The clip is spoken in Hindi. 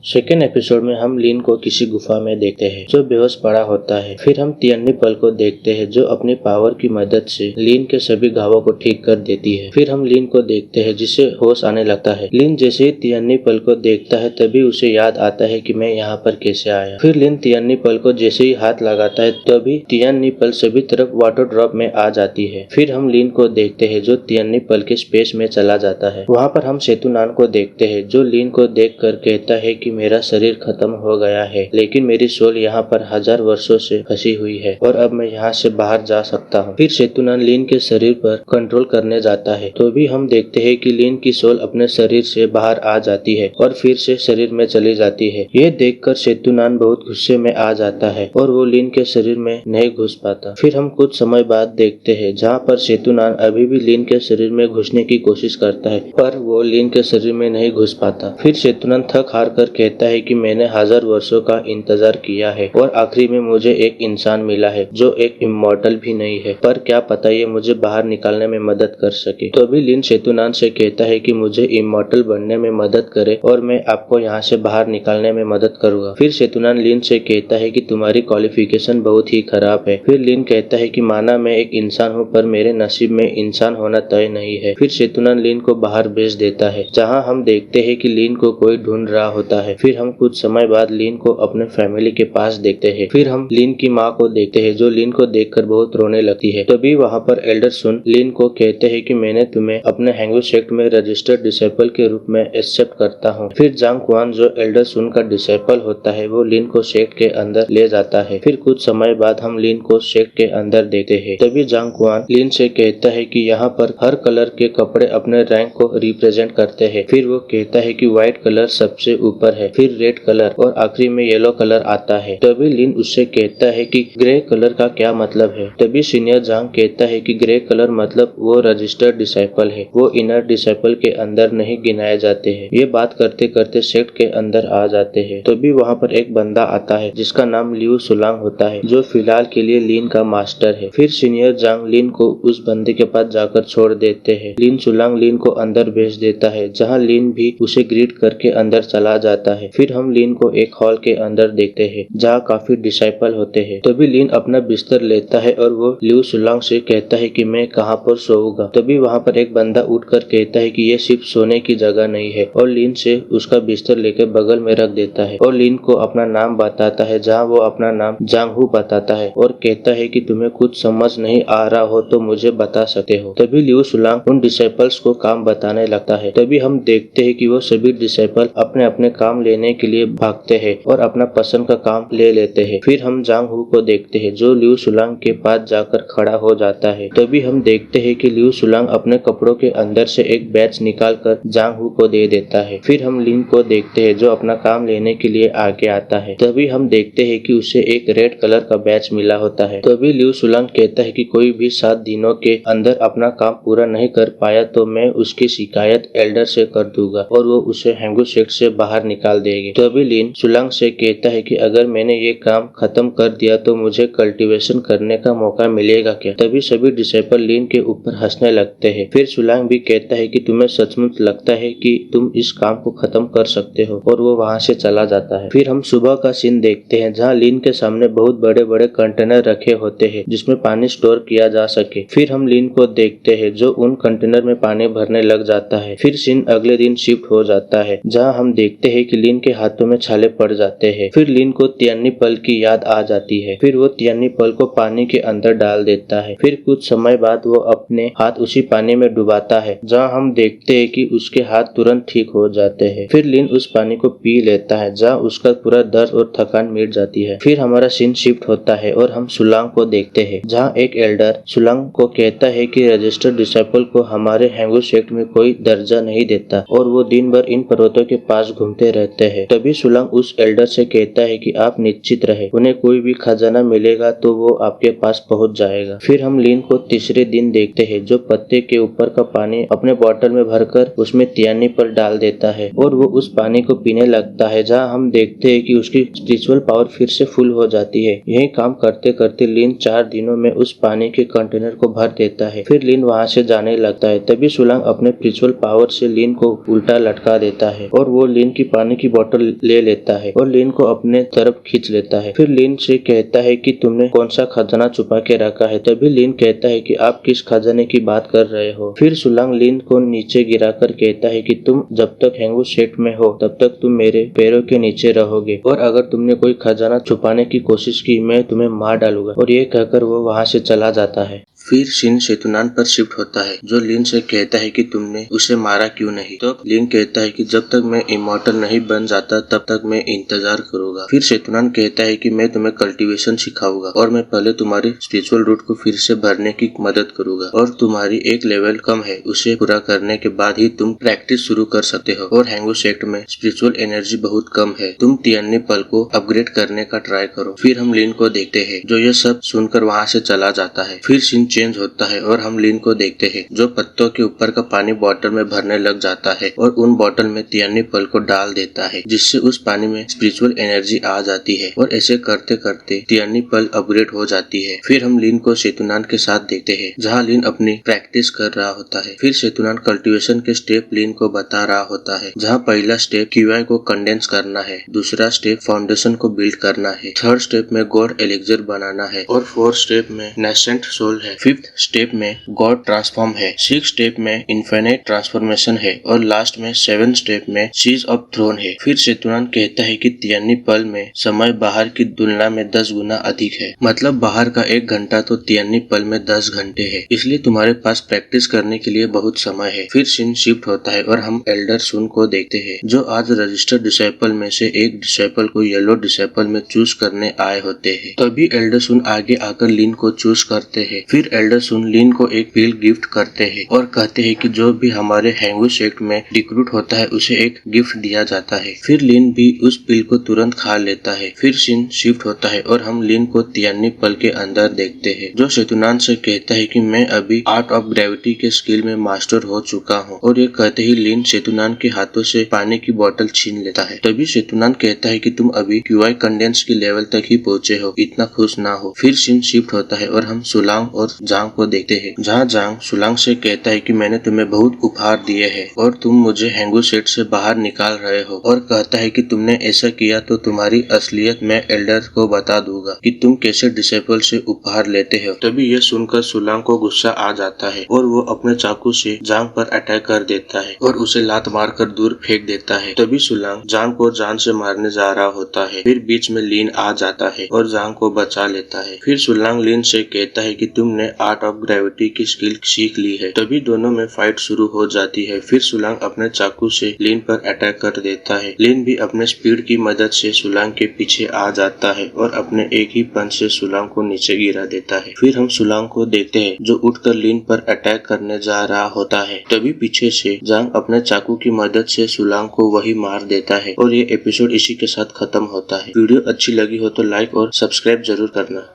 सेकेंड एपिसोड में हम लिन को किसी गुफा में देखते हैं जो बेहोश पड़ा होता है। फिर हम तियन्नी पल को देखते हैं जो अपनी पावर की मदद से लिन के सभी घावों को ठीक कर देती है। फिर हम लिन को देखते हैं जिसे होश आने लगता है। लिन जैसे ही तियन्नी पल को देखता है तभी उसे याद आता है कि मैं यहाँ पर कैसे आया। फिर लिन तियन्नी पल को जैसे ही हाथ लगाता है तभी तियन्नी पल सभी तरफ वाटर ड्रॉप में आ जाती है। फिर हम लिन को देखते हैं जो तियन्नी पल के स्पेस में चला जाता है। वहाँ पर हम सेतुनान को देखते हैं जो लिन को देख कर कहता है कि मेरा शरीर खत्म हो गया है, लेकिन मेरी सोल यहाँ पर 1000 वर्षों से फंसी हुई है और अब मैं यहाँ से बाहर जा सकता हूँ। फिर सेतुनान लिन के शरीर पर कंट्रोल करने जाता है तो भी हम देखते हैं कि लिन की सोल अपने शरीर से बाहर आ जाती है और फिर से शरीर में चली जाती है। ये देखकर सेतुनान बहुत गुस्से में आ जाता है और वो लिन के शरीर में नहीं घुस पाता। फिर हम कुछ समय बाद देखते हैं जहाँ पर सेतुनान अभी भी लिन के शरीर में घुसने की कोशिश करता है पर वो लिन के शरीर में नहीं घुस पाता। फिर सेतुनान थक हार कर कहता है कि मैंने 1000 वर्षों का इंतजार किया है और आखिरी में मुझे एक इंसान मिला है जो एक इमॉर्टल भी नहीं है, पर क्या पता ये मुझे बाहर निकालने में मदद कर सके। तो अभी लिन सेतुनान से कहता है कि मुझे इमॉर्टल बनने में मदद करे और मैं आपको यहाँ से बाहर निकालने में मदद करूंगा। फिर सेतुनान लिन से कहता है कि तुम्हारी क्वालिफिकेशन बहुत ही खराब है। फिर लिन कहता है कि माना मैं एक इंसान हूँ पर मेरे नसीब में इंसान होना तय नहीं है। फिर सेतुनान लिन को बाहर भेज देता है जहाँ हम देखते हैं कि लिन को कोई ढूंढ रहा होता है। फिर हम कुछ समय बाद लिन को अपने फैमिली के पास देखते हैं। फिर हम लिन की माँ को देखते हैं जो लिन को देखकर बहुत रोने लगती है। तभी वहाँ पर एल्डर सुन लिन को कहते हैं कि मैंने तुम्हें अपने हैंगू सेक्ट में रजिस्टर्ड डिसेबल के रूप में एक्सेप्ट करता हूँ। फिर जांग क्वान जो एल्डर सुन का डिसेबल होता है वो लिन को सेक्ट के अंदर ले जाता है। फिर कुछ समय बाद हम लिन को सेक्ट के अंदर देखते हैं। तभी जांग क्वान लिन से कहता है कि यहाँ पर हर कलर के कपड़े अपने रैंक को रिप्रेजेंट करते हैं। फिर वो कहता है कि व्हाइट कलर सबसे ऊपर है, फिर रेड कलर और आखिरी में येलो कलर आता है। तभी लिन उससे कहता है कि ग्रे कलर का क्या मतलब है। तभी सीनियर जांग कहता है कि ग्रे कलर मतलब वो रजिस्टर्ड डिसाइपल है, वो इनर डिसाइपल के अंदर नहीं गिनाए जाते हैं। ये बात करते करते सेक्ट के अंदर आ जाते हैं। तभी वहाँ पर एक बंदा आता है जिसका नाम लियू सुलांग होता है जो फिलहाल के लिए लिन का मास्टर है। फिर सीनियर जांग लिन को उस बंदे के पास जाकर छोड़ देते हैं। लिन सुलांग लिन को अंदर भेज देता है जहाँ लिन भी उसे ग्रीट करके अंदर चला जाता है। फिर हम लिन को एक हॉल के अंदर देखते हैं जहाँ काफी डिसाइपल होते हैं। तभी लिन अपना बिस्तर लेता है और वो लियू सुलांग से कहता है कि मैं कहाँ पर सोऊंगा। तभी वहाँ पर एक बंदा उठकर कहता है कि ये सिर्फ सोने की जगह नहीं है और लिन से उसका बिस्तर लेकर बगल में रख देता है और लिन को अपना नाम बताता है जहाँ वो अपना नाम जांग हू बताता है और कहता है कि तुम्हें कुछ समझ नहीं आ रहा हो तो मुझे बता सकते हो। तभी लियू सुलांग उन डिसाइपल्स को काम बताने लगता है। तभी हम देखते हैं कि वो सभी डिसाइपल अपने अपने काम लेने के लिए भागते हैं और अपना पसंद का काम ले लेते हैं। फिर हम जांग हू को देखते हैं जो लियू सुलांग के पास जाकर खड़ा हो जाता है। तभी हम देखते हैं कि लियू सुलांग अपने कपड़ों के अंदर से एक बैच निकाल कर जांग हू को दे देता है। फिर हम लिन को देखते हैं जो अपना काम लेने के लिए आगे आता है। तभी हम देखते हैं कि उसे एक रेड कलर का बैच मिला होता है। तभी लियू सुलांग कहता है कि कोई भी 7 दिनों के अंदर अपना काम पूरा नहीं कर पाया तो मैं उसकी शिकायत एल्डर से कर दूंगा और वो उसे हैंगू सेक्ट से बाहर निकाल देगी। तभी लिन सुलांग से कहता है कि अगर मैंने ये काम खत्म कर दिया तो मुझे कल्टीवेशन करने का मौका मिलेगा क्या। तभी सभी डिसेबल लिन के ऊपर हंसने लगते हैं। फिर सुलांग भी कहता है कि तुम्हें सचमुच लगता है कि तुम इस काम को खत्म कर सकते हो और वो वहाँ से चला जाता है। फिर हम सुबह का सीन देखते हैं जहाँ लिन के सामने बहुत बड़े बड़े कंटेनर रखे होते हैं जिसमें पानी स्टोर किया जा सके। फिर हम लिन को देखते हैं जो उन कंटेनर में पानी भरने लग जाता है। फिर सीन अगले दिन शिफ्ट हो जाता है जहाँ हम देखते हैं कि लिन के हाथों में छाले पड़ जाते हैं। फिर लिन को तियन्नी पल की याद आ जाती है। फिर वो तियन्नी पल को पानी के अंदर डाल देता है। फिर कुछ समय बाद वो अपने हाथ उसी पानी में डुबाता है जहाँ हम देखते हैं कि उसके हाथ तुरंत ठीक हो जाते हैं। फिर लिन उस पानी को पी लेता है जहाँ उसका पूरा दर्द और थकान मिट जाती है। फिर हमारा सीन शिफ्ट होता है और हम सुलांग को देखते हैं जहाँ एक एल्डर सुलांग को कहता है कि रजिस्टर्ड डिसेबल को हमारे हैंगू सेक्ट में कोई दर्जा नहीं देता और वो दिन भर इन पर्वतों के पास घूमते रहते हैं। तभी सुलांग उस एल्डर से कहता है कि आप निश्चित रहे, उन्हें कोई भी खजाना मिलेगा तो वो आपके पास पहुंच जाएगा। फिर हम लिन को तीसरे दिन देखते हैं जो पत्ते के ऊपर का पानी अपने बोतल में भरकर उसमें तियन्नी पल डाल देता है और वो उस पानी को पीने लगता है जहाँ हम देखते हैं कि उसकी स्पिरिचुअल पावर फिर से फुल हो जाती है। यही काम करते करते लिन 4 दिनों में उस पानी के कंटेनर को भर देता है। फिर लिन वहाँ से जाने लगता है। तभी सुलांग अपने स्पिरिचुअल पावर से लिन को उल्टा लटका देता है और वो लिन की पानी पानी की बोतल ले लेता है और लिन को अपने तरफ खींच लेता है। फिर लिन से कहता है कि तुमने कौन सा खजाना छुपा के रखा है। तभी लिन कहता है कि आप किस खजाने की बात कर रहे हो। फिर सुलांग लिन को नीचे गिराकर कहता है कि तुम जब तक हैंगू सेट में हो तब तक तुम मेरे पैरों के नीचे रहोगे, और अगर तुमने कोई खजाना छुपाने की कोशिश की मैं तुम्हें मार डालूंगा। और ये कहकर वो वहाँ से चला जाता है। फिर शिन सेतुनान पर शिफ्ट होता है, जो लिन से कहता है कि तुमने उसे मारा क्यों नहीं। तो लिन कहता है कि जब तक मैं इमॉर्टल नहीं बन जाता तब तक मैं इंतजार करूंगा। फिर सेतुनान कहता है कि मैं तुम्हें कल्टीवेशन सिखाऊंगा और मैं पहले तुम्हारी स्पिरिचुअल रूट को फिर से भरने की मदद करूंगा, और तुम्हारी एक लेवल कम है उसे पूरा करने के बाद ही तुम प्रैक्टिस शुरू कर सकते हो। और हैंगू सेक्ट में स्पिरिचुअल एनर्जी बहुत कम है, तुम तियन्नी पल को अपग्रेड करने का ट्राई करो। फिर हम लिन को देखते हैं जो ये सब सुनकर वहाँ से चला जाता है। फिर सीन चेंज होता है और हम लिन को देखते हैं जो पत्तों के ऊपर का पानी बॉटल में भरने लग जाता है और उन बॉटल में तियन्नी पल को डाल देता है, जिससे उस पानी में स्पिरिचुअल एनर्जी आ जाती है। और ऐसे करते करते तियन्नी पल अपग्रेड हो जाती है। फिर हम लिन को सेतुनान के साथ देखते हैं जहाँ लिन अपनी प्रैक्टिस कर रहा होता है। फिर सेतुनान कल्टीवेशन के स्टेप लिन को बता रहा होता है, जहाँ पहला स्टेप क्यूआई को कंडेंस करना है, दूसरा स्टेप फाउंडेशन को बिल्ड करना है, थर्ड स्टेप में गॉड एलिक्सर बनाना है, और फोर्थ स्टेप में नेसेंट सोल है, फिफ्थ स्टेप में गॉड ट्रांसफॉर्म है, सिक्स स्टेप में इन्फिनिट ट्रांसफॉर्मेशन है, और लास्ट में सेवन स्टेप में सीज ऑफ थ्रोन है। फिर सेतुनान कहता है कि तियन्नी पल में समय बाहर की तुलना में 10 गुना अधिक है, मतलब बाहर का 1 घंटा तो तियन्नी पल में 10 घंटे है, इसलिए तुम्हारे पास प्रैक्टिस करने के लिए बहुत समय है। फिर सीन शिफ्ट होता है और हम एल्डर सुन को देखते हैं जो आज रजिस्टर्ड डिसाइपल में से एक डिसाइपल को येलो डिसाइपल में चूज करने आए होते हैं। तभी एल्डर सुन आगे आकर लिन को चूज करते हैं। फिर एल्डर सुन लिन को एक पिल गिफ्ट करते हैं और कहते हैं कि जो भी हमारे हैंगू सेक्ट में रिक्रूट होता है उसे एक गिफ्ट दिया जाता है। फिर लिन भी उस पिल को तुरंत खा लेता है। फिर सीन शिफ्ट होता है और हम लिन को तियन्नी पल के अंदर देखते हैं जो सेतुनान से कहता है कि मैं अभी आर्ट ऑफ ग्रेविटी के स्किल में मास्टर हो चुका हूँ, और ये कहते ही लिन सेतुनान के हाथों से पानी की बोतल छीन लेता है। तभी सेतुनान कहता है कि तुम अभी क्यूआई कंडेंस की लेवल तक ही पहुँचे हो, इतना खुश ना हो। फिर सीन शिफ्ट होता है और हम सुलांग और जांग को देखते हैं, जहाँ जांग सुलांग से कहता है कि मैंने तुम्हें बहुत उपहार दिए हैं और तुम मुझे हैंगू सेट से बाहर निकाल रहे हो, और कहता है कि तुमने ऐसा किया तो तुम्हारी असलियत मैं एल्डर को बता दूंगा कि तुम कैसे डिसेबल से उपहार लेते हो। तभी यह सुनकर सुलांग को गुस्सा आ जाता है और वो अपने चाकू से जांग पर अटैक कर देता है और उसे लात मारकर दूर फेंक देता है। तभी सुलांग जांग को जान से मारने जा रहा होता है। फिर बीच में लिन आ जाता है और जांग को बचा लेता है। फिर सुलांग लिन से कहता है कि तुमने आर्ट ऑफ ग्रेविटी की स्किल सीख ली है। तभी दोनों में फाइट शुरू हो जाती है। फिर सुलांग अपने चाकू से लिन पर अटैक कर देता है। लिन भी अपने स्पीड की मदद से सुलांग के पीछे आ जाता है और अपने एक ही पंच से सुलांग को नीचे गिरा देता है। फिर हम सुलांग को देखते हैं जो उठकर लिन पर अटैक करने जा रहा होता है। तभी पीछे से जांग अपने चाकू की मदद से सुलांग को वही मार देता है और ये एपिसोड इसी के साथ खत्म होता है। वीडियो अच्छी लगी हो तो लाइक और सब्सक्राइब जरूर करना।